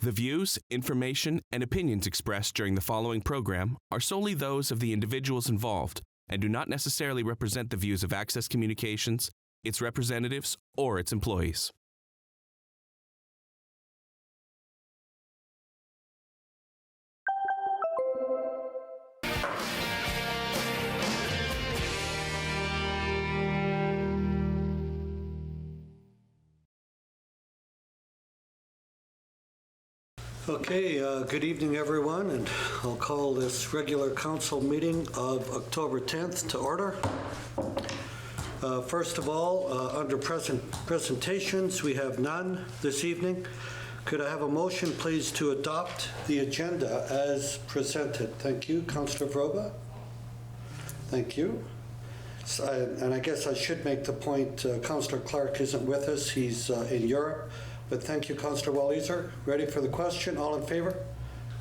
The views, information, and opinions expressed during the following program are solely those of the individuals involved and do not necessarily represent the views of Access Communications, its representatives, or its employees. Okay, good evening everyone, and I'll call this regular council meeting of October 10th to order. First of all, under presentations, we have none this evening. Could I have a motion, please, to adopt the agenda as presented? Thank you. Councillor Vroba? Thank you. And I guess I should make the point, Councillor Clark isn't with us. He's in Europe. But thank you, Councillor Walliser. Ready for the question? All in favor?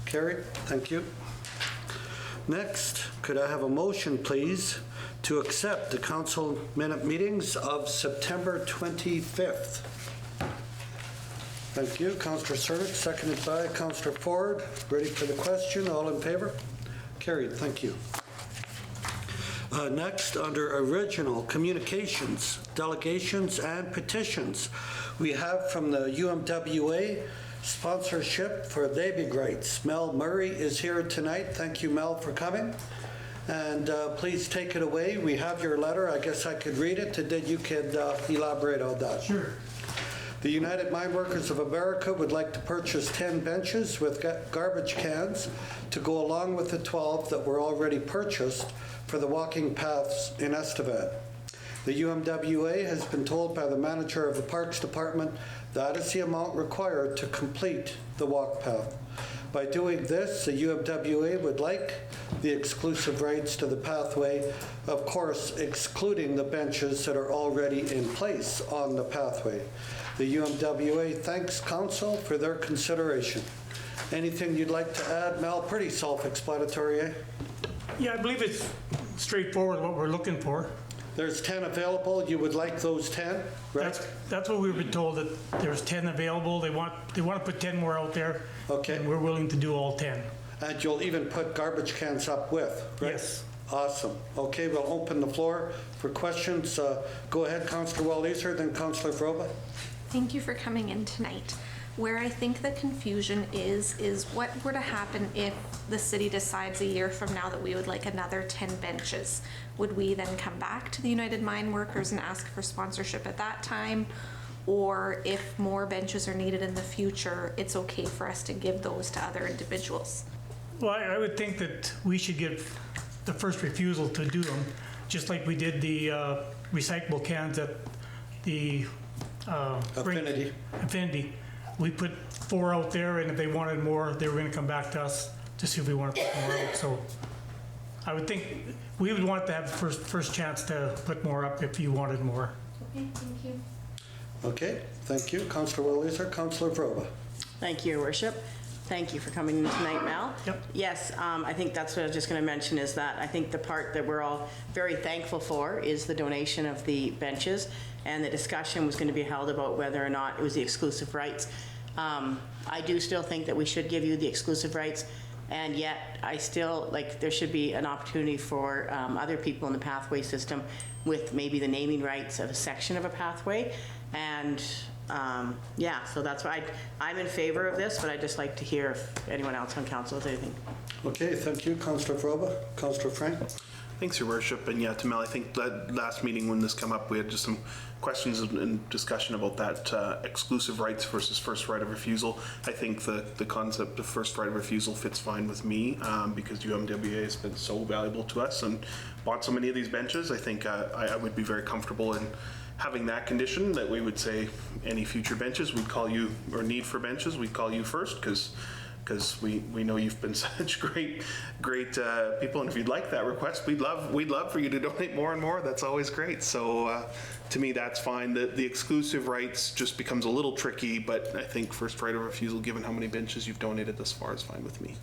Carried. Thank you. Next, could I have a motion, please, to accept the council minute meetings of September 25th? Thank you. Councillor Cernick, seconded by Councillor Ford. Ready for the question? All in favor? Carried. Thank you. Next, under original communications, delegations, and petitions, we have from the UMWA sponsorship for baby rights. Mel Murray is here tonight. Thank you, Mel, for coming. And please take it away. We have your letter. I guess I could read it, and then you could elaborate on that. Sure. The United Mine Workers of America would like to purchase 10 benches with garbage cans to go along with the 12 that were already purchased for the walking paths in Estevan. The UMWA has been told by the manager of the Parks Department that is the amount required to complete the walk path. By doing this, the UMWA would like the exclusive rights to the pathway, of course, excluding the benches that are already in place on the pathway. The UMWA thanks Council for their consideration. Anything you'd like to add, Mel? Pretty self-explanatory, eh? Yeah, I believe it's straightforward what we're looking for. There's 10 available. You would like those 10, right? That's what we've been told, that there's 10 available. They want to put 10 more out there. Okay. And we're willing to do all 10. And you'll even put garbage cans up with, right? Yes. Awesome. Okay, we'll open the floor for questions. Go ahead, Councillor Walliser, then Councillor Vroba. Thank you for coming in tonight. Where I think the confusion is what were to happen if the city decides a year from now that we would like another 10 benches? Would we then come back to the United Mine Workers and ask for sponsorship at that time? Or if more benches are needed in the future, it's okay for us to give those to other individuals? Well, I would think that we should give the first refusal to do them, just like we did the recyclable cans at the Affinity. We put 4 out there, and if they wanted more, they were going to come back to us to see if we want to put more out. So I would think we would want to have the first chance to put more up if you wanted more. Okay, thank you. Okay, thank you. Councillor Walliser, Councillor Vroba. Thank you, Your Worship. Thank you for coming in tonight, Mel. Yep. Yes, I think that's what I was just going to mention, is that I think the part that we're all very thankful for is the donation of the benches, and the discussion was going to be held about whether or not it was the exclusive rights. I do still think that we should give you the exclusive rights, and yet I still, like, there should be an opportunity for other people in the pathway system with maybe the naming rights of a section of a pathway. And yeah, so that's why I'm in favor of this, but I'd just like to hear if anyone else on council has anything. Okay, thank you. Councillor Vroba. Councillor Frank. Thanks, Your Worship. And yeah, to Mel, I think that last meeting when this came up, we had just some questions and discussion about that exclusive rights versus first right of refusal. I think the concept of first right of refusal fits fine with me because UMWA has been so valuable to us and bought so many of these benches. I think I would be very comfortable in having that condition, that we would say any future benches, we'd call you, or need for benches, we'd call you first, because we know you've been such great people, and if you'd like that request, we'd love for you to donate more and more. That's always great. So to me, that's fine. The exclusive rights just becomes a little tricky, but I think first right of refusal, given how many benches you've donated thus far, is fine with me.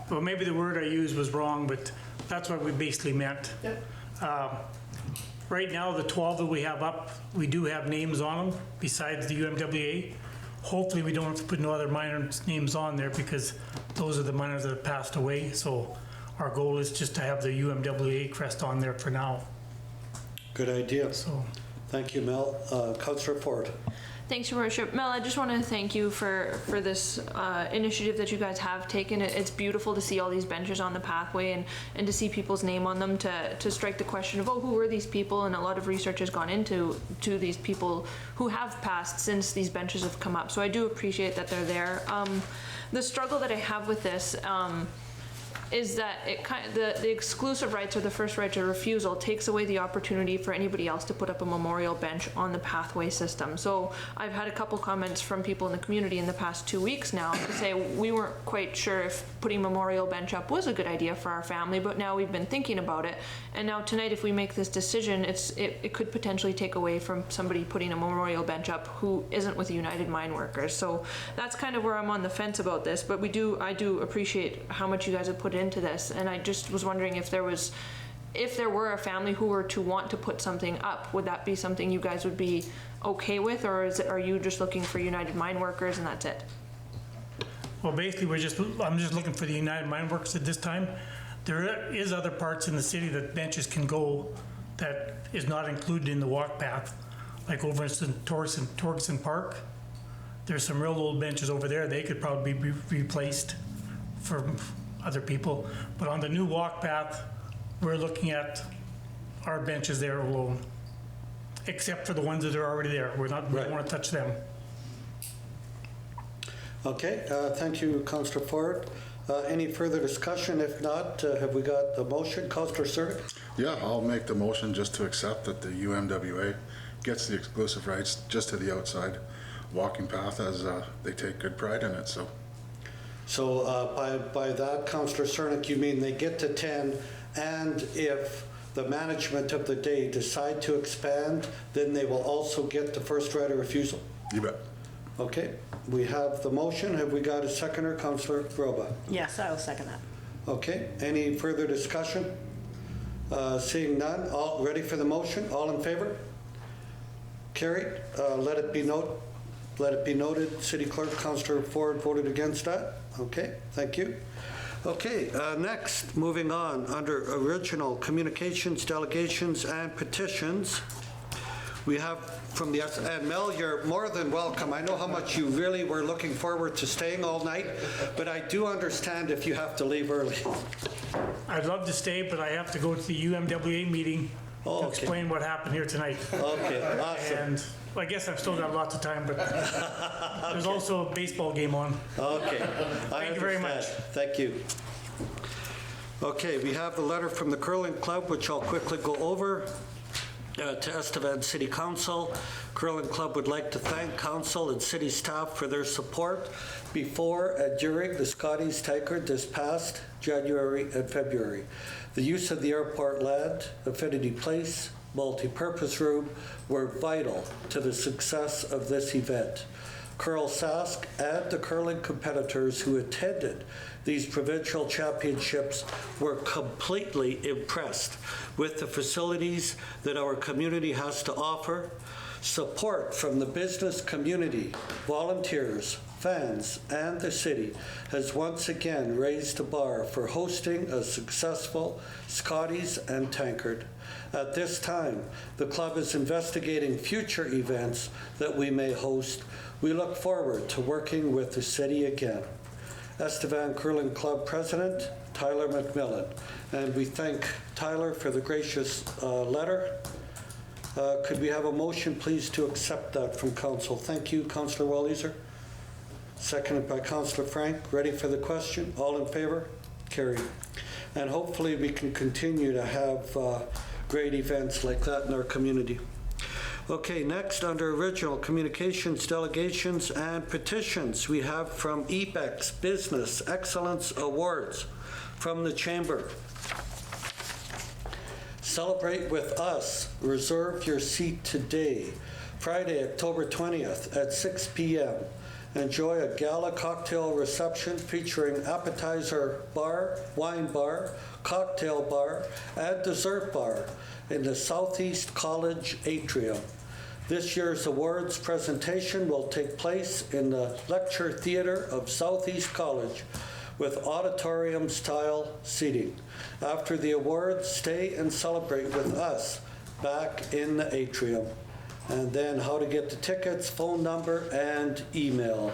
Well, maybe the word I used was wrong, but that's what we basically meant. Yep. Right now, the 12 that we have up, we do have names on them besides the UMWA. hopefully we don't have to put no other minors' names on there, because those are the minors that have passed away. So our goal is just to have the UMWA crest on there for now. Good idea. So Thank you, Mel. Councillor Ford. Thanks, Your Worship. Mel, I just want to thank you for this initiative that you guys have taken. It's beautiful to see all these benches on the pathway and to see people's name on them, to strike the question of, oh, who were these people? And a lot of research has gone into these people who have passed since these benches have come up. So I do appreciate that they're there. The struggle that I have with this is that the exclusive rights or the first right of refusal takes away the opportunity for anybody else to put up a memorial bench on the pathway system. So I've had a couple comments from people in the community in the past 2 weeks now to say we weren't quite sure if putting memorial bench up was a good idea for our family, but now we've been thinking about it. And now tonight, if we make this decision, it could potentially take away from somebody putting a memorial bench up who isn't with United Mine Workers. So that's kind of where I'm on the fence about this, but I do appreciate how much you guys have put into this, and I just was wondering if there were a family who were to want to put something up, would that be something you guys would be okay with, or are you just looking for United Mine Workers and that's it? well, basically I'm just looking for the United Mine Workers at this time. There is other parts in the city that benches can go that is not included in the walk path, like over in Torgerson Park. There's some real old benches over there. They could probably be replaced for other people. But on the new walk path, we're looking at our benches there alone, except for the ones that are already there. We don't want to touch them. Okay, thank you, Councillor Ford. Any further discussion? If not, have we got a motion? Councillor Surdick? Yeah, I'll make the motion just to accept that the UMWA gets the exclusive rights just to the outside walking path, as they take good pride in it. So by that, Councillor Cernick, you mean they get to 10, and if the management of the day decide to expand, then they will also get the first right of refusal? You bet. Okay, we have the motion. Have we got a seconder? Councillor Groba? Yes, I will second that. Okay, any further discussion? Seeing none, all ready for the motion? All in favor? Carried. Let it be noted, City Clerk, Councillor Ford voted against that. Okay, thank you. Okay, next, moving on, under original communications, delegations, and petitions, we have from the, and Mel, you're more than welcome. I know how much you really were looking forward to staying all night, but I do understand if you have to leave early. I'd love to stay, but I have to go to the UMWA meeting to explain what happened here tonight. Okay, awesome. And I guess I've still got lots of time, but there's also a baseball game on. Okay. Thank you very much. Thank you. Okay, we have the letter from the Curling Club, which I'll quickly go over. To Estevan City Council, Curling Club would like to thank Council and City staff for their support before and during the Scotties Tankard this past January and February. The use of the airport land, Affinity Place, multi-purpose room were vital to the success of this event. Curl Sask and the curling competitors who attended these provincial championships were completely impressed with the facilities that our community has to offer. Support from the business community, volunteers, fans, and the city has once again raised the bar for hosting a successful Scotties and Tankard. At this time, the club is investigating future events that we may host. We look forward to working with the city again. Estevan Curling Club President, Tyler McMillan. And we thank Tyler for the gracious letter. Could we have a motion, please, to accept that from Council? Thank you, Councillor Walliser. Seconded by Councillor Frank. Ready for the question? All in favor? Carried. And hopefully we can continue to have great events like that in our community. Okay, next, under original communications, delegations, and petitions, we have from EBEX Business Excellence Awards from the Chamber. Celebrate with us. Reserve your seat today, Friday, October 20th at 6 p.m. Enjoy a gala cocktail reception featuring appetizer bar, wine bar, cocktail bar, and dessert bar in the Southeast College atrium. This year's awards presentation will take place in the Lecture Theatre of Southeast College with auditorium-style seating. After the awards, stay and celebrate with us back in the atrium. And then how to get the tickets, phone number, and email.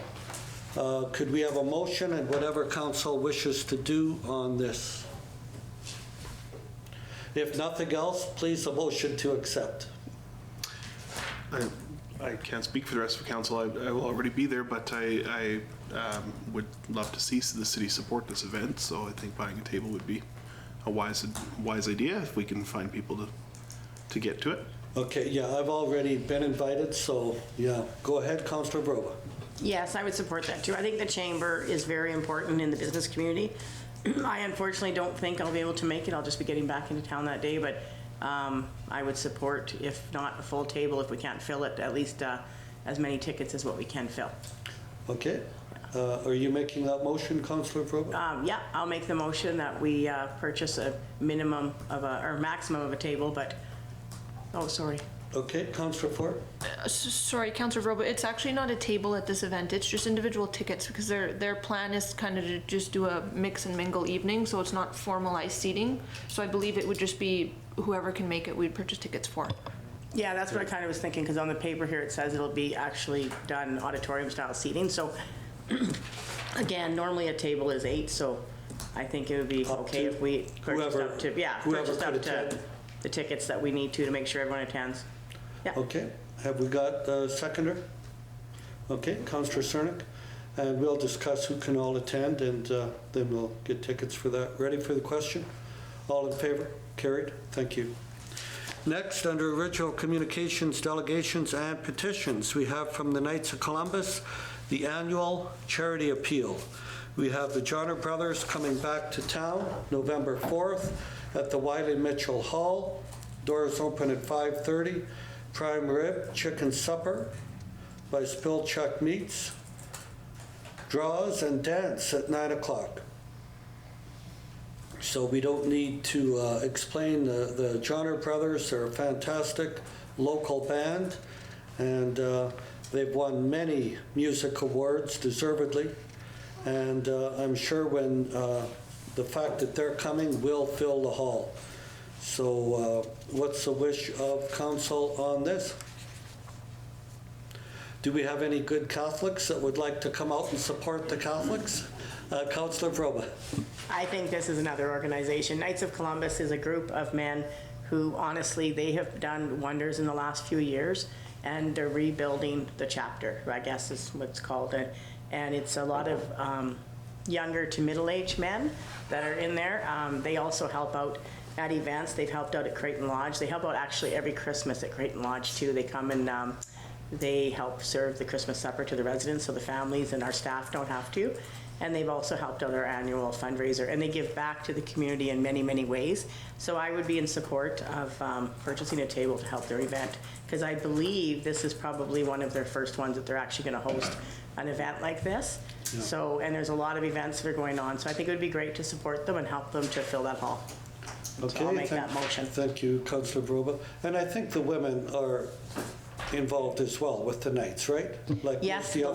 Could we have a motion and whatever council wishes to do on this? If nothing else, please a motion to accept. I can't speak for the rest of the council. I will already be there, but I would love to see the city support this event. So I think buying a table would be a wise idea if we can find people to get to it. Okay, yeah, I've already been invited, so yeah, go ahead, Councillor Broba. Yes, I would support that too. I think the chamber is very important in the business community. I unfortunately don't think I'll be able to make it. I'll just be getting back into town that day, but I would support, if not a full table, if we can't fill it, at least as many tickets as what we can fill. Okay. Are you making that motion, Councillor Broba? Yeah, I'll make the motion that we purchase a minimum of or maximum of a table, but, oh, sorry. Okay, Councillor Ford? Sorry, Councillor Vroba, it's actually not a table at this event, it's just individual tickets because their plan is kind of to just do a mix and mingle evening, so it's not formalized seating. So I believe it would just be whoever can make it, we'd purchase tickets for. Yeah, that's what I kind of was thinking, because on the paper here it says it'll be actually done auditorium style seating. So again, normally a table is 8, so I think it would be okay if we purchased up to, purchased up to the tickets that we need to make sure everyone attends. Yeah. Okay, have we got a seconder? Okay, Councillor Cernick, and we'll discuss who can all attend, and then we'll get tickets for that. Ready for the question? All in favor? Carried. Thank you. Next, under original communications, delegations, and petitions, we have from the Knights of Columbus, the annual charity appeal. We have the Johnner Brothers coming back to town November 4th at the Wiley Mitchell Hall. Doors open at 5:30. Prime rib chicken supper by Spillchuck Meats. Draws and dance at 9 o'clock. So we don't need to explain the Johnner Brothers. They're a fantastic local band, and they've won many music awards, deservedly. And I'm sure when the fact that they're coming will fill the hall. So what's the wish of council on this? Do we have any good Catholics that would like to come out and support the Catholics? Councillor Broba. I think this is another organization. Knights of Columbus is a group of men who, honestly, they have done wonders in the last few years, and they're rebuilding the chapter, I guess is what's called it. And it's a lot of younger to middle-aged men that are in there. They also help out at events. They've helped out at Creighton Lodge. They help out actually every Christmas at Creighton Lodge too. They come and they help serve the Christmas supper to the residents so the families and our staff don't have to. And they've also helped out our annual fundraiser, and they give back to the community in many, many ways. So I would be in support of purchasing a table to help their event, because I believe this is probably one of their first ones that they're actually going to host an event like this. Yeah. So, and there's a lot of events that are going on, so I think it would be great to support them and help them to fill that hall. Okay, so I'll make that motion. Thank you, Councillor Broba. And I think the women are involved as well with the Knights, right? Like yes, the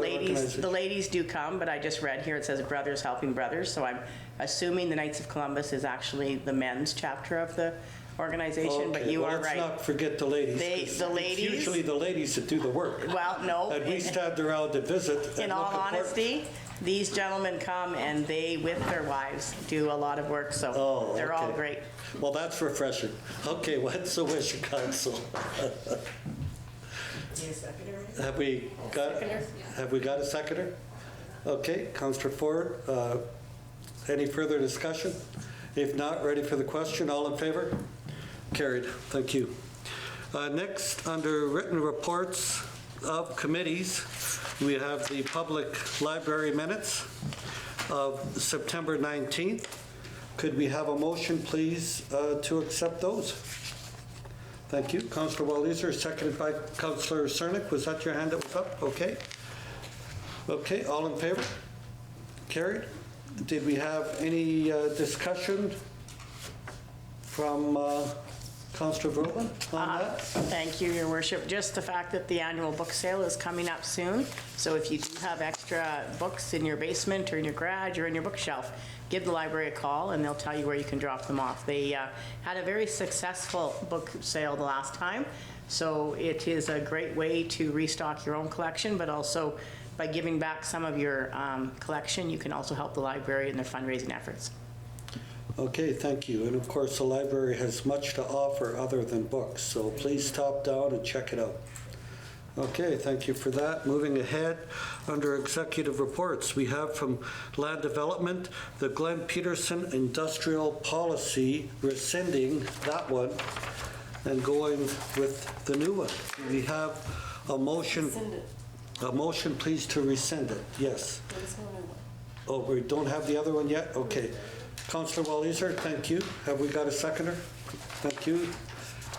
ladies do come, but I just read here it says Brothers Helping Brothers, so I'm assuming the Knights of Columbus is actually the men's chapter of the organization. Okay, but you are right. Let's not forget the ladies. The ladies. It's usually the ladies that do the work. Well, no. And we stand around to visit. In all honesty, these gentlemen come and they, with their wives, do a lot of work, so they're all great. Well, that's refreshing. Okay, what's the wish of council? Have we got a seconder? Okay, Councillor Ford. Any further discussion? If not, ready for the question. All in favor? Carried. Thank you. Next, under written reports of committees, we have the public library minutes of September 19th. Could we have a motion, please, to accept those? Thank you. Councillor Walliser, seconded by Councillor Cernick. Was that your hand that was up? Okay. Okay, all in favor? Carried. Did we have any discussion from Councillor Groban on that? Thank you, Your Worship. Just the fact that the annual book sale is coming up soon, so if you do have extra books in your basement or in your garage or in your bookshelf, give the library a call and they'll tell you where you can drop them off. They had a very successful book sale the last time, so it is a great way to restock your own collection, but also by giving back some of your collection, you can also help the library in their fundraising efforts. Okay, thank you. And of course, the library has much to offer other than books, so please stop down and check it out. Okay, thank you for that. Moving ahead, under executive reports, we have from Land Development, the Glenn Peterson Industrial Policy, rescinding that one and going with the new one. We have a motion. A motion, please, to rescind it. Yes. Oh, we don't have the other one yet? Okay. Councillor Walliser, thank you. Have we got a seconder? Thank you.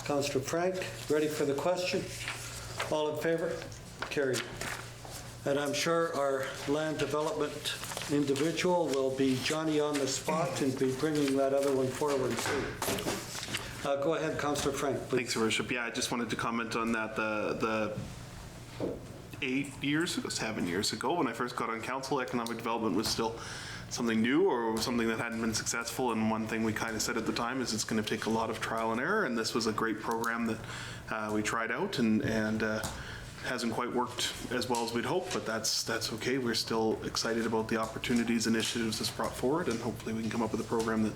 Councillor Frank, ready for the question? All in favor? Carried. And I'm sure our land development individual will be Johnny on the spot and be bringing that other one forward soon. Go ahead, Councillor Frank, please. Thanks, Your Worship. Yeah, I just wanted to comment on that. The 7 years ago, when I first got on council, economic development was still something new or something that hadn't been successful. And one thing we kind of said at the time is it's going to take a lot of trial and error. And this was a great program that we tried out and hasn't quite worked as well as we'd hoped, but that's okay. We're still excited about the opportunities, initiatives that's brought forward, and hopefully we can come up with a program that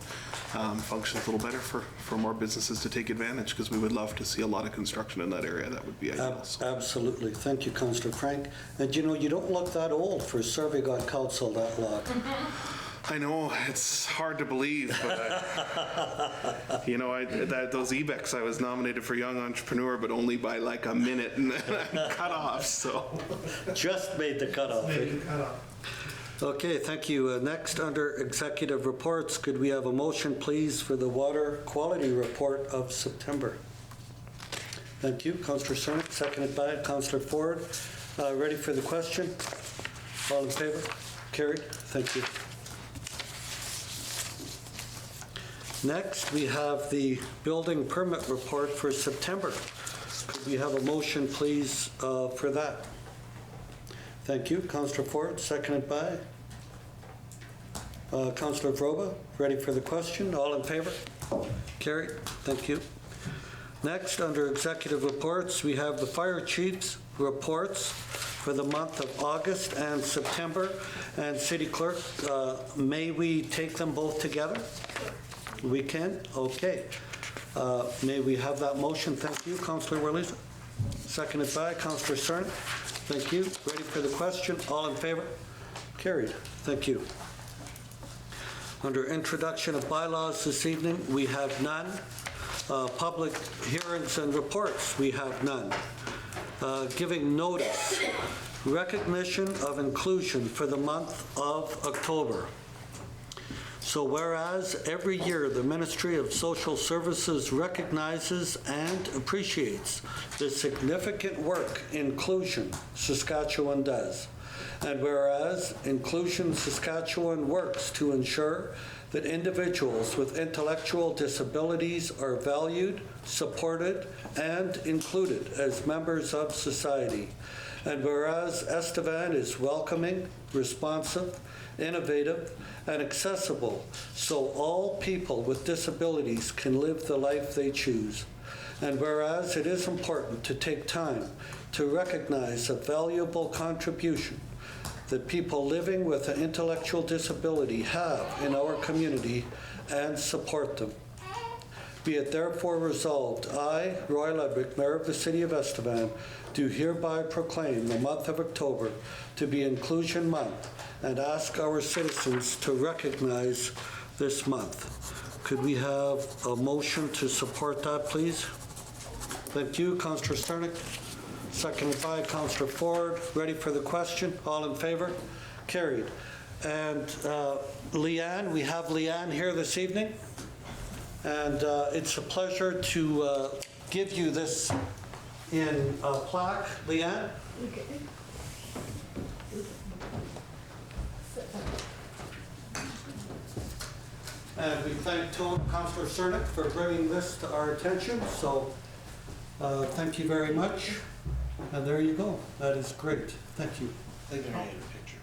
functions a little better for more businesses to take advantage, because we would love to see a lot of construction in that area. That would be ideal. Absolutely. Thank you, Councillor Frank. And you know, you don't look that old for serving on council that long. I know, it's hard to believe, but you know, those EBECs, I was nominated for Young Entrepreneur, but only by like a minute, and then I'm cut off, so. Just made the cutoff. Okay, thank you. Next, under executive reports, could we have a motion, please, for the water quality report of September? Thank you, Councillor Cernick, seconded by Councillor Ford. Ready for the question? All in favor? Carried. Thank you. Next, we have the building permit report for September. Could we have a motion, please, for that? Thank you. Councillor Ford, seconded by Councillor Vroba. Ready for the question? All in favor? Carried. Thank you. Next, under executive reports, we have the fire chief's reports for the month of August and September. And City Clerk, may we take them both together? We can? Okay. May we have that motion? Thank you, Councillor Worley. Seconded by Councillor Cerny. Thank you. Ready for the question? All in favor? Carried. Thank you. Under introduction of bylaws this evening, we have none. Public hearings and reports, we have none. Giving notice. Recognition of inclusion for the month of October. So whereas every year the Ministry of Social Services recognizes and appreciates the significant work Inclusion Saskatchewan does, and whereas Inclusion Saskatchewan works to ensure that individuals with intellectual disabilities are valued, supported, and included as members of society, and whereas Estevan is welcoming, responsive, innovative, and accessible, so all people with disabilities can live the life they choose. And whereas it is important to take time to recognize a valuable contribution that people living with an intellectual disability have in our community and support them. Be it therefore resolved, I, Roy Ludwig, Mayor of the City of Estevan, do hereby proclaim the month of October to be Inclusion Month and ask our citizens to recognize this month. Could we have a motion to support that, please? Thank you, Councillor Cernick. Seconded by Councillor Ford. Ready for the question? All in favor? Carried. And Leanne, we have Leanne here this evening. And it's a pleasure to give you this in a plaque. Leanne? Okay. and we thank Councillor Cernick for bringing this to our attention. So thank you very much. And there you go. That is great. Thank you. They can get a picture.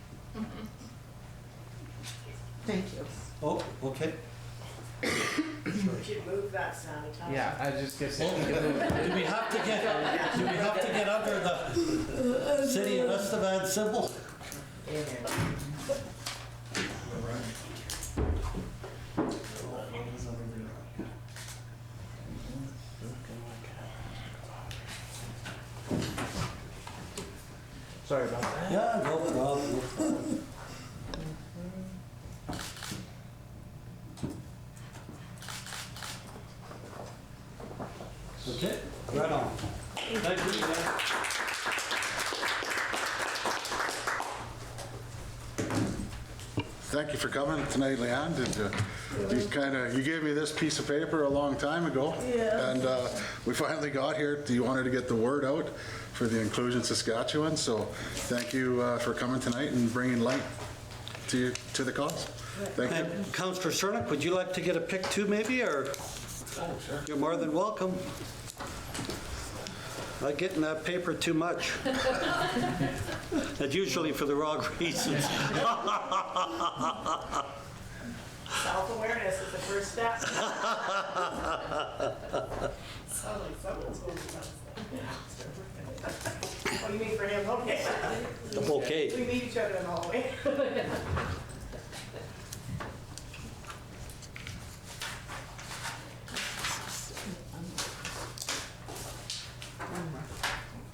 Thank you. Oh, okay. You should move that sanitizer. Yeah, I just guess. Do we have to get under the City of Estevan symbol? Sorry about that. Yeah, no problem, no problem. Okay, right on. Thank you. Thank you for coming tonight, Leanne. You gave me this piece of paper a long time ago. Yeah. And we finally got here. You wanted to get the word out for the Inclusion Saskatchewan. So thank you for coming tonight and bringing light to the cause. Thank you. And Councillor Cernick, would you like to get a pic too maybe, or? Oh, sure. You're more than welcome. I get in that paper too much. And usually for the wrong reasons. Self-awareness is the first step. Sounds like someone's going to What do you mean for him? Okay. Okay. We meet each other in the hallway.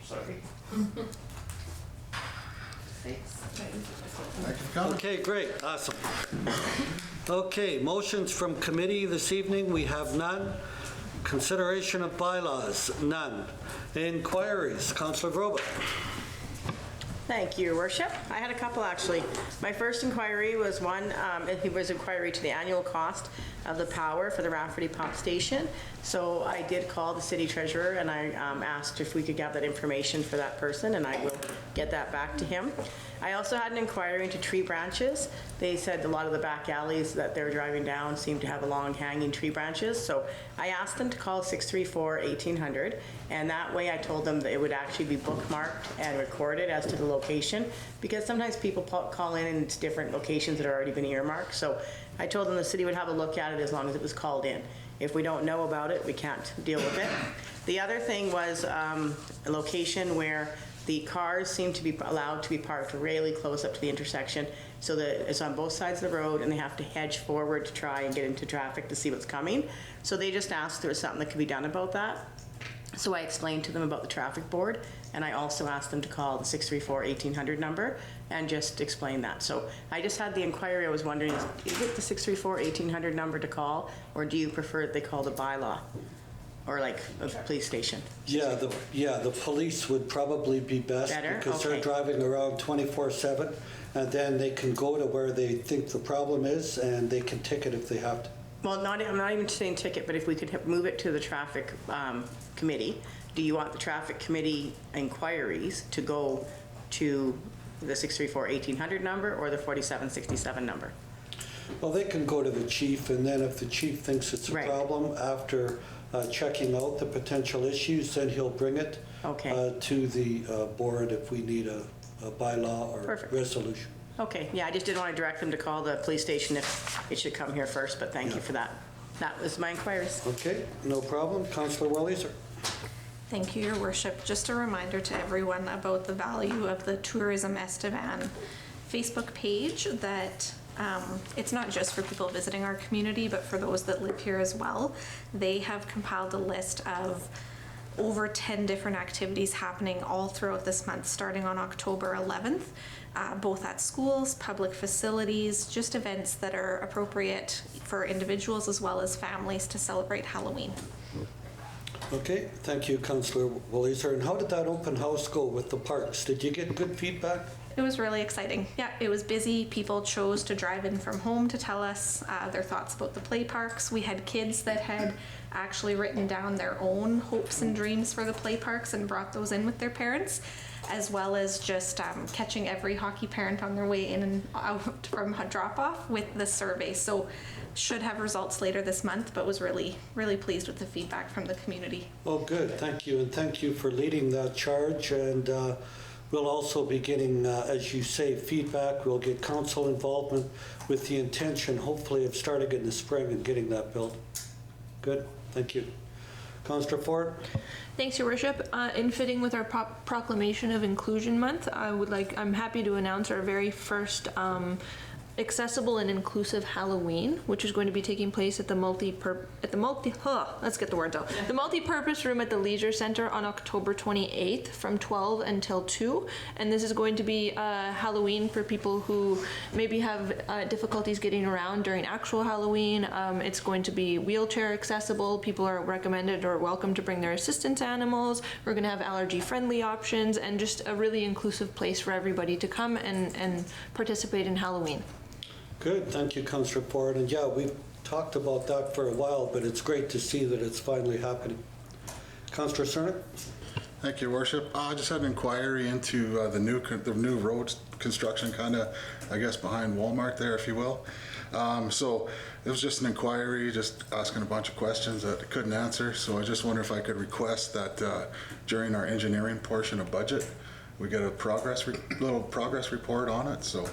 Sorry. Thank you for coming. Okay, great, awesome. Okay, motions from committee this evening, we have none. Consideration of bylaws, none. Inquiries, Councillor Vroba. Thank you, Your Worship. I had a couple, actually. My first inquiry was it was inquiry to the annual cost of the power for the Rafferty Pump Station. So I did call the city treasurer and I asked if we could get that information for that person, and I will get that back to him. I also had an inquiry into tree branches. They said a lot of the back alleys that they're driving down seem to have long hanging tree branches. So I asked them to call 634-1800, and that way I told them that it would actually be bookmarked and recorded as to the location, because sometimes people call in and it's different locations that have already been earmarked. So I told them the city would have a look at it as long as it was called in. If we don't know about it, we can't deal with it. The other thing was a location where the cars seem to be allowed to be parked really close up to the intersection, so that it's on both sides of the road and they have to hedge forward to try and get into traffic to see what's coming. So they just asked if there was something that could be done about that. So I explained to them about the traffic board, and I also asked them to call the 634-1800 number and just explain that. So I just had the inquiry. I was wondering, is it the 634-1800 number to call, or do you prefer they call the bylaw? Or like a police station? Yeah, the police would probably be best. Better? Because Okay. they're driving around 24/7, and then they can go to where they think the problem is, and they can ticket if they have to. Well, I'm not even saying ticket, but if we could move it to the traffic committee, do you want the traffic committee inquiries to go to the 634-1800 number or the 4767 number? Well, they can go to the chief, and then if the chief thinks it's a Right. problem after checking out the potential issues, then he'll bring it Okay. to the board if we need a bylaw or Perfect. resolution. Okay, yeah, I just didn't want to direct them to call the police station if it should come here first, but thank you for that. That was my inquiries. Okay, no problem. Councillor Welliser. Thank you, Your Worship. Just a reminder to everyone about the value of the Tourism Estevan Facebook page, that it's not just for people visiting our community, but for those that live here as well. They have compiled a list of over 10 different activities happening all throughout this month, starting on October 11th, both at schools, public facilities, just events that are appropriate for individuals as well as families to celebrate Halloween. Okay, thank you, Councillor Welliser. And how did that open house go with the parks? Did you get good feedback? It was really exciting. Yeah, it was busy. People chose to drive in from home to tell us their thoughts about the play parks. We had kids that had actually written down their own hopes and dreams for the play parks and brought those in with their parents. as well as just catching every hockey parent on their way in and out from drop-off with the survey. So should have results later this month, but was really, really pleased with the feedback from the community. Oh, good, thank you, and thank you for leading that charge. And we'll also be getting, as you say, feedback. We'll get council involvement with the intention, hopefully, of starting in the spring and getting that built. Good, thank you. Councillor Ford? Thanks, Your Worship. In fitting with our proclamation of Inclusion Month, I'm happy to announce our very first accessible and inclusive Halloween, which is going to be taking place at the multi-purpose room at the Leisure Center on October 28th from 12 until 2. And this is going to be Halloween for people who maybe have difficulties getting around during actual Halloween. It's going to be wheelchair accessible. People are recommended or welcome to bring their assistance animals. We're going to have allergy-friendly options and just a really inclusive place for everybody to come and participate in Halloween. Good, thank you, Councillor Ford. And yeah, we've talked about that for a while, but it's great to see that it's finally happening. Councillor Cernick? Thank you, Your Worship. I just had an inquiry into the new road construction, kind of, I guess, behind Walmart there, if you will. So it was just an inquiry, just asking a bunch of questions that I couldn't answer. So I just wonder if I could request that during our engineering portion of budget, we get a little progress report on it. So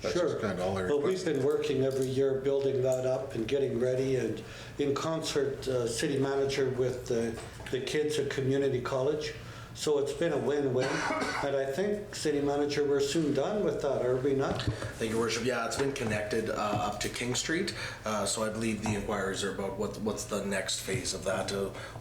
that's just kind of all I request. Well, we've been working every year building that up and getting ready, and in concert, city manager with the kids at community college. So it's been a win-win, and I think, city manager, we're soon done with that, are we not? Thank you, Worship. Yeah, it's been connected up to King Street, so I believe the inquiries are about what's the next phase of that,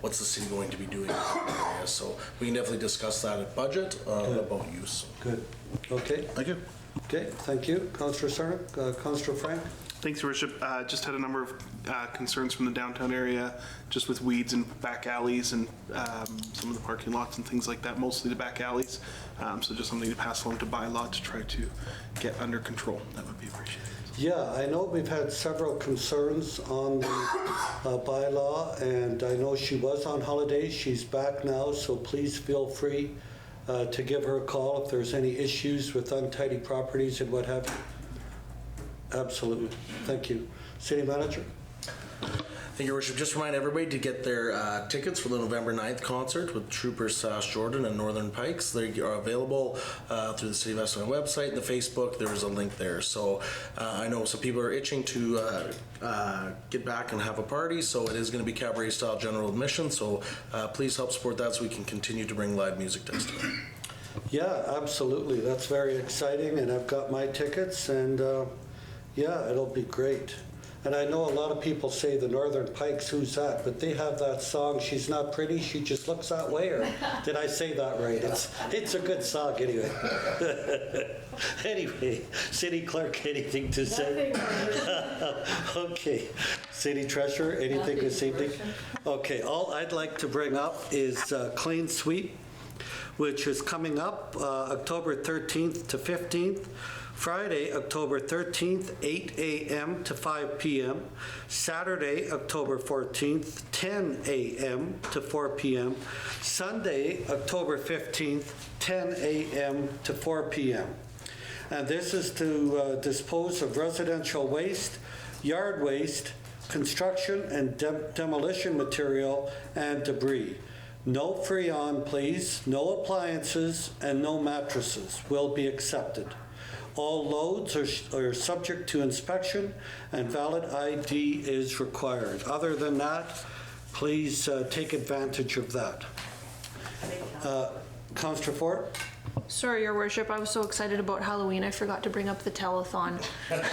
what's the city going to be doing in that area. So we can definitely discuss that at budget about use. Good. Okay. Thank you. Okay, thank you. Councillor Cernick. Councillor Frank? Thanks, Your Worship. Just had a number of concerns from the downtown area, just with weeds and back alleys and some of the parking lots and things like that, mostly the back alleys. So just something to pass along to bylaw to try to get under control. That would be appreciated. Yeah, I know we've had several concerns on the bylaw, and I know she was on holiday. She's back now, so please feel free to give her a call if there's any issues with untidy properties and what have you. Absolutely. Thank you. City Manager? Thank you, Your Worship. Just remind everybody to get their tickets for the November 9th concert with Troopers Sash Jordan and Northern Pikes. They are available through the City of Estevan website and the Facebook. There is a link there. So I know some people are itching to get back and have a party, so it is going to be cabaret-style general admission. So please help support that so we can continue to bring live music to Estevan. Yeah, absolutely. That's very exciting, and I've got my tickets, and yeah, it'll be great. And I know a lot of people say the Northern Pikes, who's that? But they have that song, She's Not Pretty, She Just Looks That Way, or did I say that right? It's a good song anyway. Anyway, City Clerk, anything to say? Okay. City Treasurer, anything this evening? Okay, all I'd like to bring up is Clean Sweep, which is coming up October 13th to 15th. Friday, October 13th, 8 a.m. to 5 p.m. Saturday, October 14th, 10 a.m. to 4 p.m. Sunday, October 15th, 10 a.m. to 4 p.m. And this is to dispose of residential waste, yard waste, construction and demolition material, and debris. No Freon, please, no appliances, and no mattresses will be accepted. All loads are subject to inspection, and valid ID is required. Other than that, please take advantage of that. Councillor Ford? Sorry, Your Worship, I was so excited about Halloween, I forgot to bring up the telethon.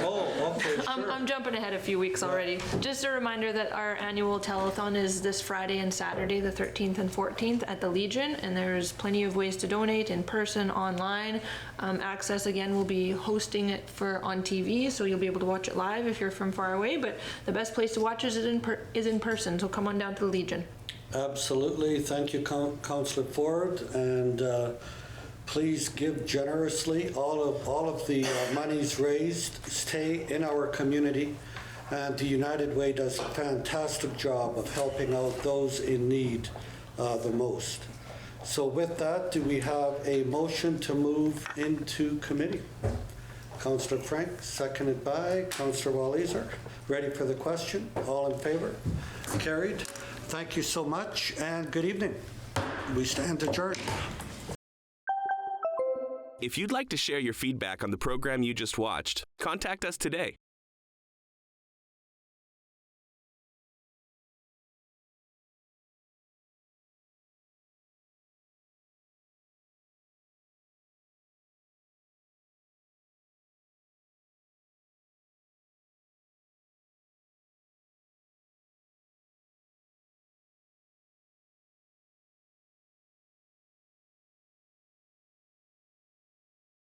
Oh, okay, sure. I'm jumping ahead a few weeks already. Just a reminder that our annual telethon is this Friday and Saturday, the 13th and 14th at the Legion, and there's plenty of ways to donate in person, online. Access, again, will be hosting it on TV, so you'll be able to watch it live if you're from far away, but the best place to watch is in person, so come on down to the Legion. Absolutely. Thank you, Councillor Ford, and please give generously. All of the monies raised stay in our community, and the United Way does a fantastic job of helping out those in need the most. So with that, do we have a motion to move into committee? Councillor Frank, seconded by Councillor Walliser. Ready for the question? All in favor? Carried. Thank you so much and good evening. We stand adjourned. If you'd like to share your feedback on the program you just watched, contact us today